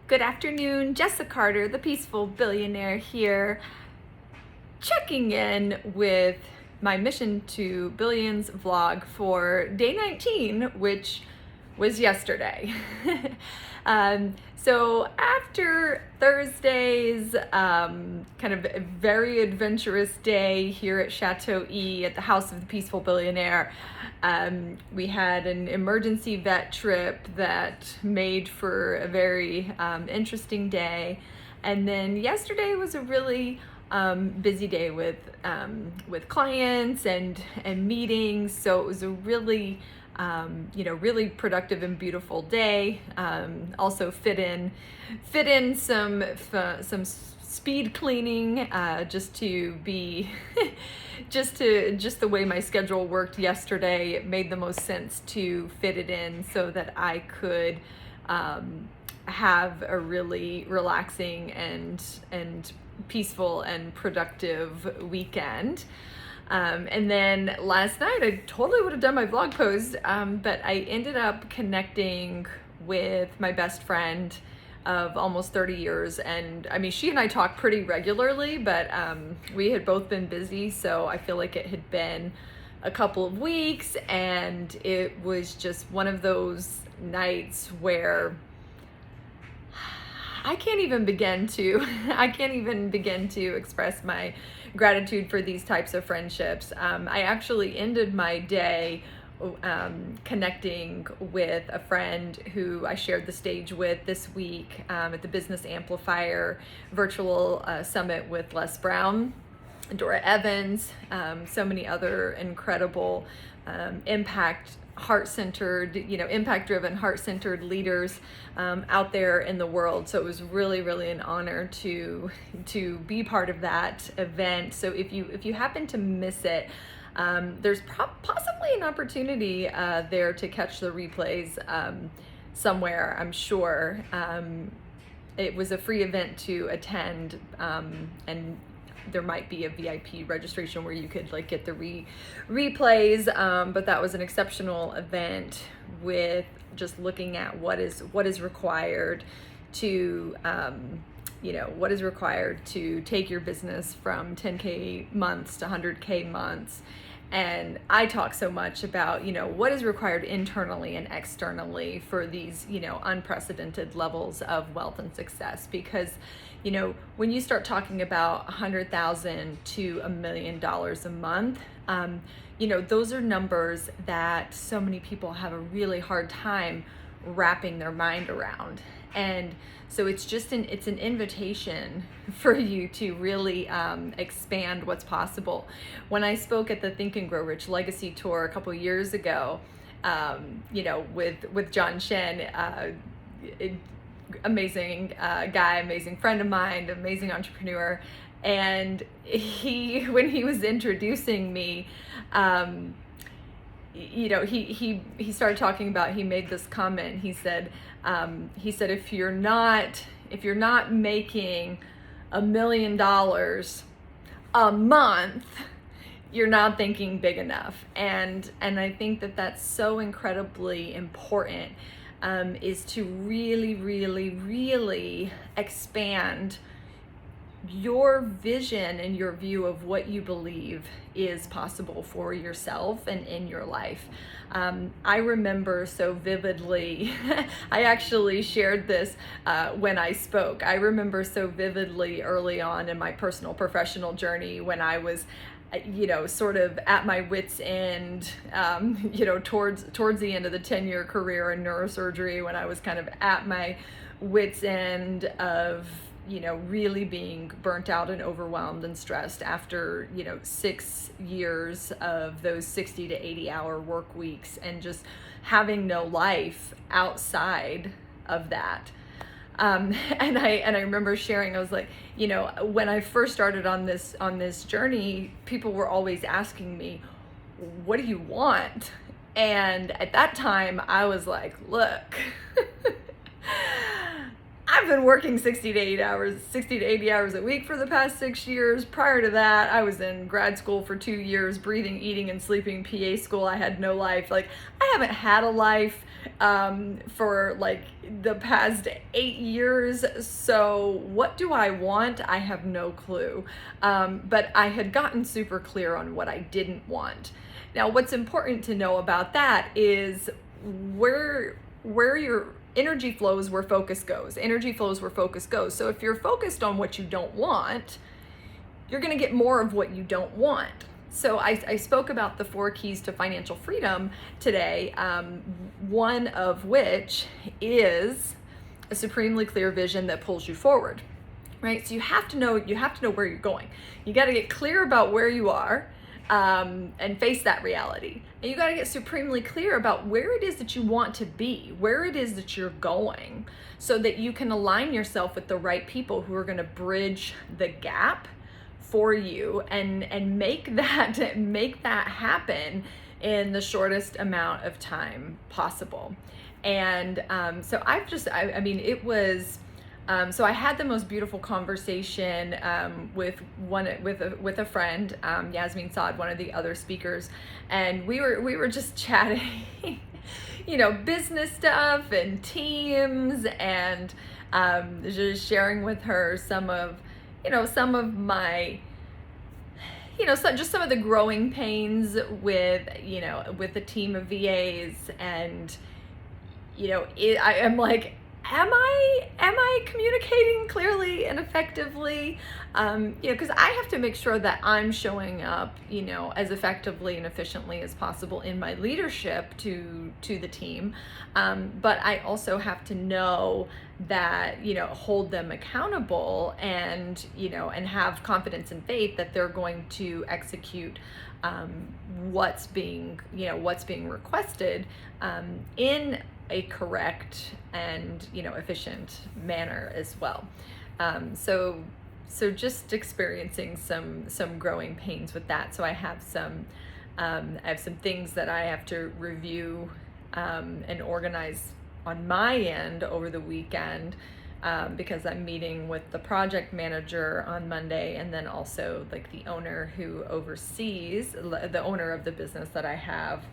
Good afternoon, Jessica Carter, the Peaceful Billionaire here, checking in with my Mission to Billions vlog for day 19, which was yesterday. So after Thursday's kind of a very adventurous day here at Chateau E at the House of the Peaceful Billionaire, we had an emergency vet trip that made for a very interesting day. And then yesterday was a really busy day with clients and meetings. So it was a really really productive and beautiful day. Also fit in some speed cleaning, just to be, just the way my schedule worked yesterday. It made the most sense to fit it in so that I could have a really relaxing and peaceful and productive weekend. And then last night I totally would have done my vlog post, but I ended up connecting with my best friend of almost 30 years. And I mean, she and I talk pretty regularly, but we had both been busy. So I feel like it had been a couple of weeks, and it was just one of those nights where I can't even begin to express my gratitude for these types of friendships. I actually ended my day connecting with a friend who I shared the stage with this week at the Business Amplifier virtual summit with Les Brown, Dora Evans, so many other incredible impact-driven, heart-centered leaders out there in the world. So it was really, really an honor to be part of that event. So if you happen to miss it, there's possibly an opportunity there to catch the replays somewhere, I'm sure. It was a free event to attend, and there might be a VIP registration where you could get the replays, but that was an exceptional event with just looking at what is required to take your business from 10K months to 100K months. And I talk so much about, what is required internally and externally for these, unprecedented levels of wealth and success. Because, when you start talking about $100,000 to $1 million a month, those are numbers that so many people have a really hard time wrapping their mind around. And so it's an invitation for you to really expand what's possible. When I spoke at the Think and Grow Rich Legacy Tour a couple years ago, with John Shen, amazing guy, amazing friend of mine, amazing entrepreneur, and when he was introducing me, he started talking about, he made this comment. He said, if you're not making $1 million a month, you're not thinking big enough. And I think that that's so incredibly important, is to really, really, really expand your vision and your view of what you believe is possible for yourself and in your life. I remember so vividly, I actually shared this when I spoke. I remember so vividly early on in my personal professional journey when I was sort of at my wit's end, towards the end of the 10-year career in neurosurgery, when I was kind of at my wit's end of really being burnt out and overwhelmed and stressed after 6 years of those 60 to 80 hour work weeks, and just having no life outside of that. And I remember sharing, I was like, when I first started on this journey, people were always asking me, what do you want? And at that time I was like, look, I've been working 60 to 80 hours a week for the past 6 years. Prior to that, I was in grad school for 2 years, breathing, eating, and sleeping PA school. I had no life. I haven't had a life for like the past 8 years. So what do I want? I have no clue. But I had gotten super clear on what I didn't want. Now, what's important to know about that is where your energy flows, where focus goes. Energy flows where focus goes. So if you're focused on what you don't want, you're going to get more of what you don't want. So I spoke about the 4 keys to financial freedom today, one of which is a supremely clear vision that pulls you forward, right? So you have to know where you're going. You got to get clear about where you are, and face that reality. And you got to get supremely clear about where it is that you want to be, where it is that you're going, so that you can align yourself with the right people who are going to bridge the gap for you and make that happen in the shortest amount of time possible. And so it was. So I had the most beautiful conversation with a friend, Yasmin Saad, one of the other speakers, and we were just chatting, business stuff and teams, and just sharing with her some of my, just some of the growing pains with a team of VAs, and I'm like, am I communicating clearly and effectively? Because I have to make sure that I'm showing up, as effectively and efficiently as possible in my leadership to the team. But I also have to know that, hold them accountable, and, and have confidence and faith that they're going to execute what's being requested in a correct and efficient manner as well. So just experiencing some growing pains with that. So I have some things that I have to review and organize on my end over the weekend, because I'm meeting with the project manager on Monday, and then also like the owner who oversees, the owner of the business that I have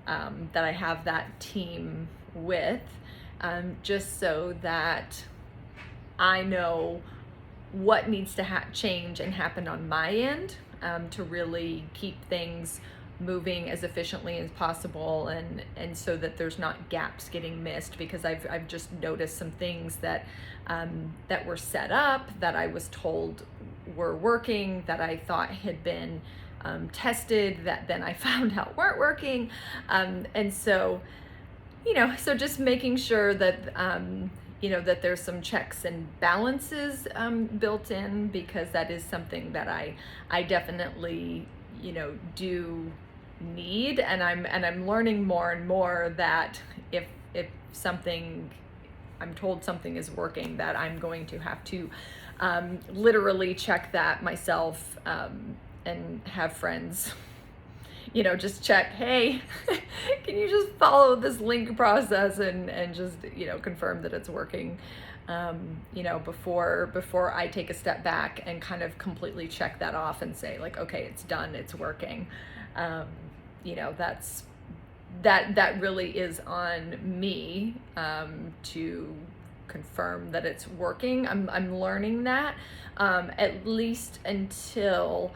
that team with, just so that I know what needs to change and happen on my end, to really keep things moving as efficiently as possible, and so that there's not gaps getting missed, because I've just noticed some things that were set up that I was told were working, that I thought had been tested, that then I found out weren't working, and so so just making sure that that there's some checks and balances built in, because that is something that I definitely do need, and I'm learning more and more that if I'm told something is working, that I'm going to have to literally check that myself, and have friends just check, hey, can you just follow this link process and just confirm that it's working, before I take a step back and kind of completely check that off and say like, okay, it's done, it's working. That really is on me, to confirm that it's working. I'm learning that, at least until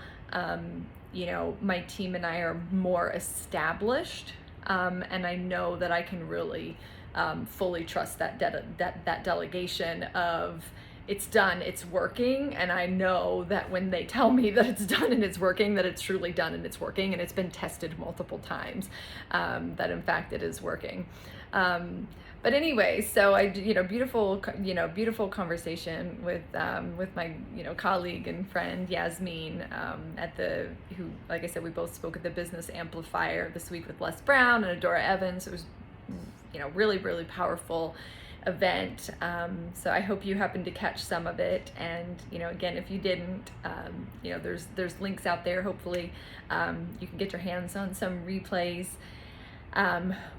my team and I are more established, and I know that I can really fully trust that delegation of it's done, it's working, and I know that when they tell me that it's done and it's working, that it's truly done and it's working, and it's been tested multiple times, that in fact it is working. But anyway, so I, beautiful conversation with my, colleague and friend Yasmin, who, like I said, we both spoke at the Business Amplifier this week with Les Brown and Adora Evans. It was, really, really powerful event. So I hope you happened to catch some of it. And, again, if you didn't, there's links out there. Hopefully, you can get your hands on some replays.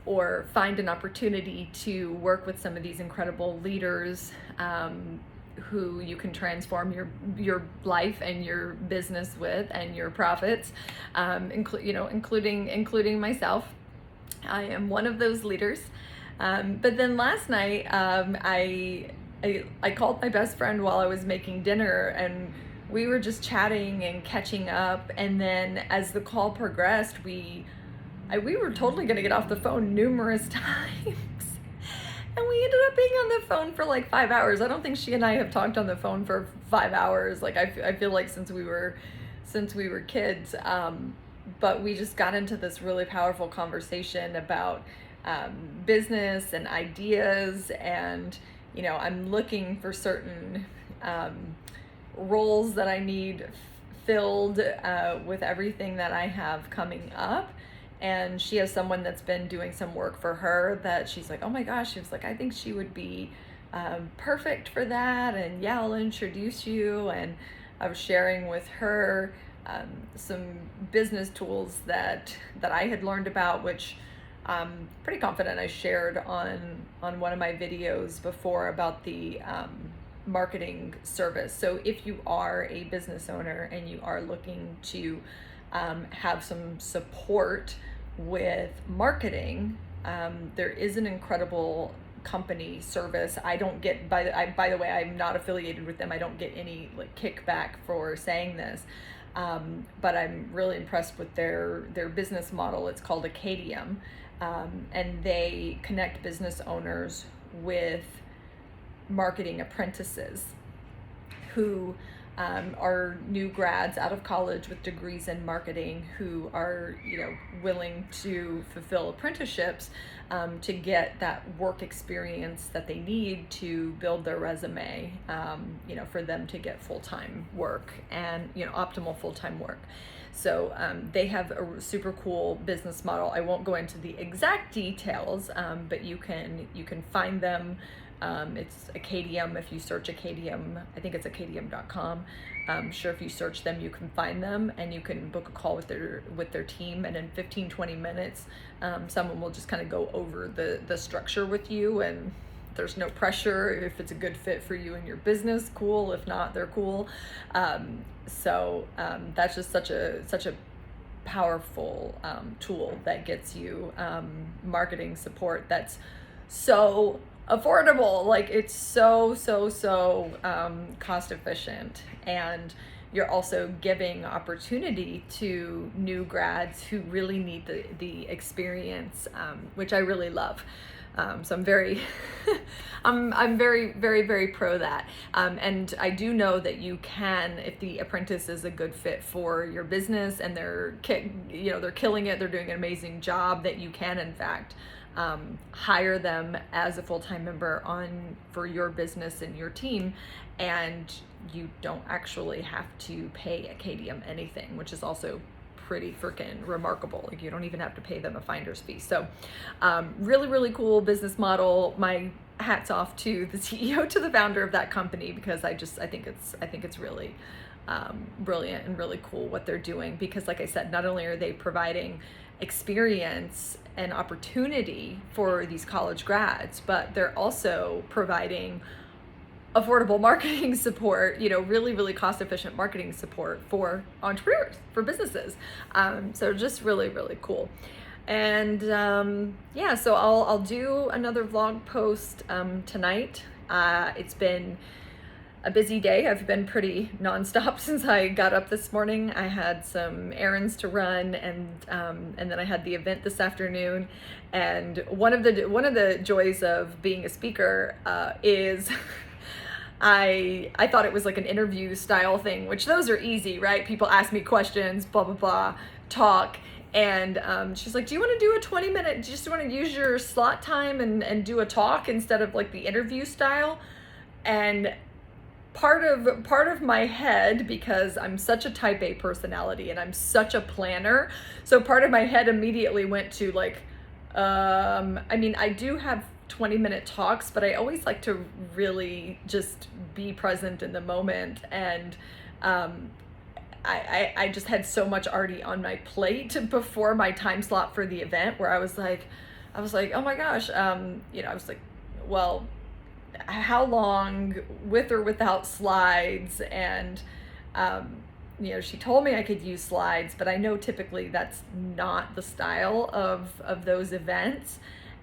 Or find an opportunity to work with some of these incredible leaders, who you can transform your life and your business with, and your profits, including myself. I am one of those leaders. But then last night, I called my best friend while I was making dinner, and we were just chatting and catching up. And then as the call progressed, we were totally going to get off the phone numerous times. And we ended up being on the phone for like 5 hours. I don't think she and I have talked on the phone for 5 hours. Like I feel like since we were kids. But we just got into this really powerful conversation about business and ideas, and I'm looking for certain roles that I need filled with everything that I have coming up. And she has someone that's been doing some work for her that she's like, oh my gosh, she was like, I think she would be perfect for that, and yeah, I'll introduce you. And I was sharing with her some business tools that I had learned about, which I'm pretty confident I shared on one of my videos before about the marketing service. So if you are a business owner and you are looking to have some support with marketing, there is an incredible company service. I don't get, by the way, I'm not affiliated with them. I don't get any like kickback for saying this. But I'm really impressed with their business model. It's called Acadium, and they connect business owners with marketing apprentices who are new grads out of college with degrees in marketing, who are willing to fulfill apprenticeships to get that work experience that they need to build their resume, for them to get full-time work and optimal full-time work. So they have a super cool business model. I won't go into the exact details, but you can find them. It's Acadium. If you search Acadium, I think it's acadium.com. Sure, if you search them, you can find them, and you can book a call with their team. And in 15-20 minutes, someone will just kind of go over the structure with you, and there's no pressure. If it's a good fit for you and your business, cool. If not, they're cool. So that's just such a powerful tool that gets you marketing support that's so affordable. Like it's so cost efficient, and you're also giving opportunity to new grads who really need the experience, which I really love. So I'm very I'm very pro that, and I do know that you can, if the apprentice is a good fit for your business and they're killing it, they're doing an amazing job, that you can in fact hire them as a full-time member for your business and your team, and you don't actually have to pay Acadium anything, which is also pretty freaking remarkable. Like you don't even have to pay them a finder's fee. So really cool business model. My hats off to the CEO, to the founder of that company, because I think it's really brilliant and really cool what they're doing. Because like I said, not only are they providing experience and opportunity for these college grads, but they're also providing affordable marketing support, really cost efficient marketing support for entrepreneurs, for businesses. So just really cool. And so I'll do another vlog post tonight. It's been a busy day. I've been pretty nonstop since I got up this morning. I had some errands to run, and then I had the event this afternoon. And one of the joys of being a speaker is I thought it was like an interview style thing, which those are easy, right? People ask me questions, blah blah blah, talk. And she's like, do you want to do a 20-minute, do you just want to use your slot time and do a talk instead of like the interview style? And part of my head, because I'm such a type A personality and I'm such a planner, so part of my head immediately went to like, I do have 20-minute talks, but I always like to really just be present in the moment. And I just had so much already on my plate before my time slot for the event, where I was like, oh my gosh, I was like, well, how long, with or without slides? And she told me I could use slides, but I know typically that's not the style of those events.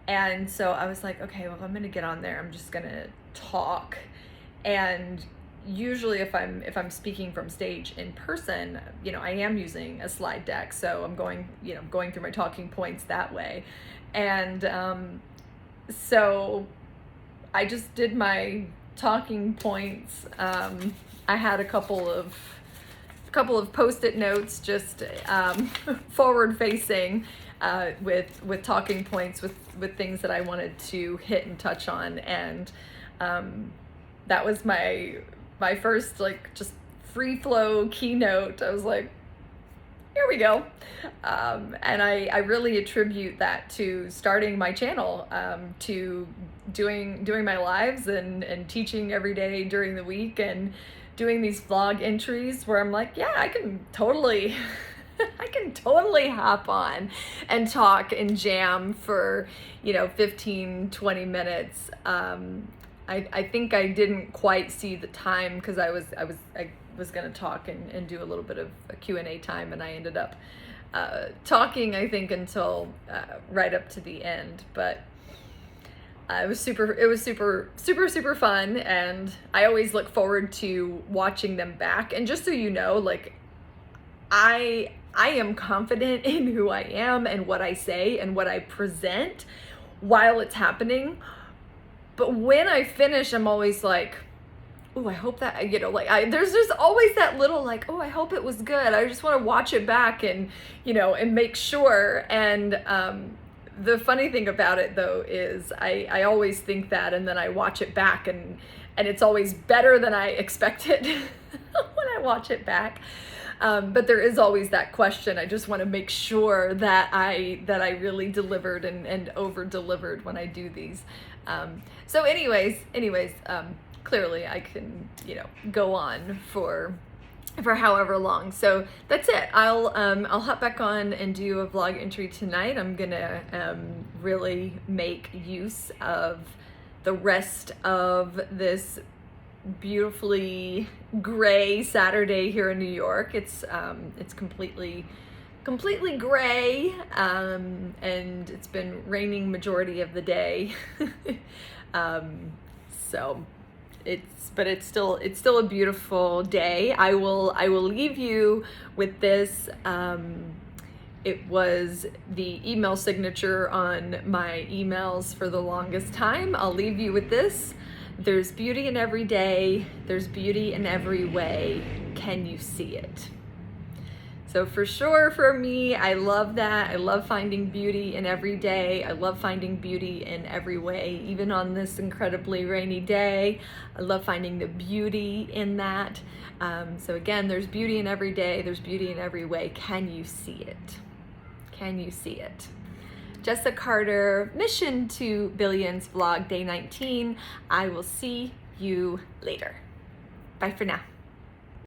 And so I was like, okay, well, if I'm going to get on there, I'm just going to talk. And usually if I'm speaking from stage in person, you know, I am using a slide deck. So I'm going through my talking points that way. And so I just did my talking points. I had a couple of Post-it notes, just forward facing, with talking points, with things that I wanted to hit and touch on. And that was my first, like, just free flow keynote. I was like, here we go. And I really attribute that to starting my channel, to doing my lives and teaching every day during the week, and doing these vlog entries where I'm like, yeah, I can totally hop on and talk and jam for, 15-20 minutes. I think I didn't quite see the time, because I was going to talk and do a little bit of a Q&A time, and I ended up talking, I think, until right up to the end. But it was super fun, and I always look forward to watching them back. And just so you know, like, I am confident in who I am and what I say and what I present while it's happening. But when I finish, I'm always like, oh, I hope that, there's just always that little, like, oh, I hope it was good. I just want to watch it back and, and make sure. And the funny thing about it, though, is I always think that, and then I watch it back, and it's always better than I expected when I watch it back. But there is always that question. I just want to make sure that I really delivered and over delivered when I do these. So anyways, clearly I can, go on for however long. So that's it. I'll hop back on and do a vlog entry tonight. I'm gonna really make use of the rest of this beautifully gray Saturday here in New York. It's completely gray, and it's been raining majority of the day. So it's still a beautiful day. I will leave you with this. It was the email signature on my emails for the longest time. I'll leave you with this. There's beauty in every day. There's beauty in every way. Can you see it? So for sure, for me, I love that. I love finding beauty in every day. I love finding beauty in every way, even on this incredibly rainy day. I love finding the beauty in that. So again, there's beauty in every day. There's beauty in every way. Can you see it? Can you see it? Jessica Carter, Mission to Billions vlog day 19. I will see you later. Bye for now.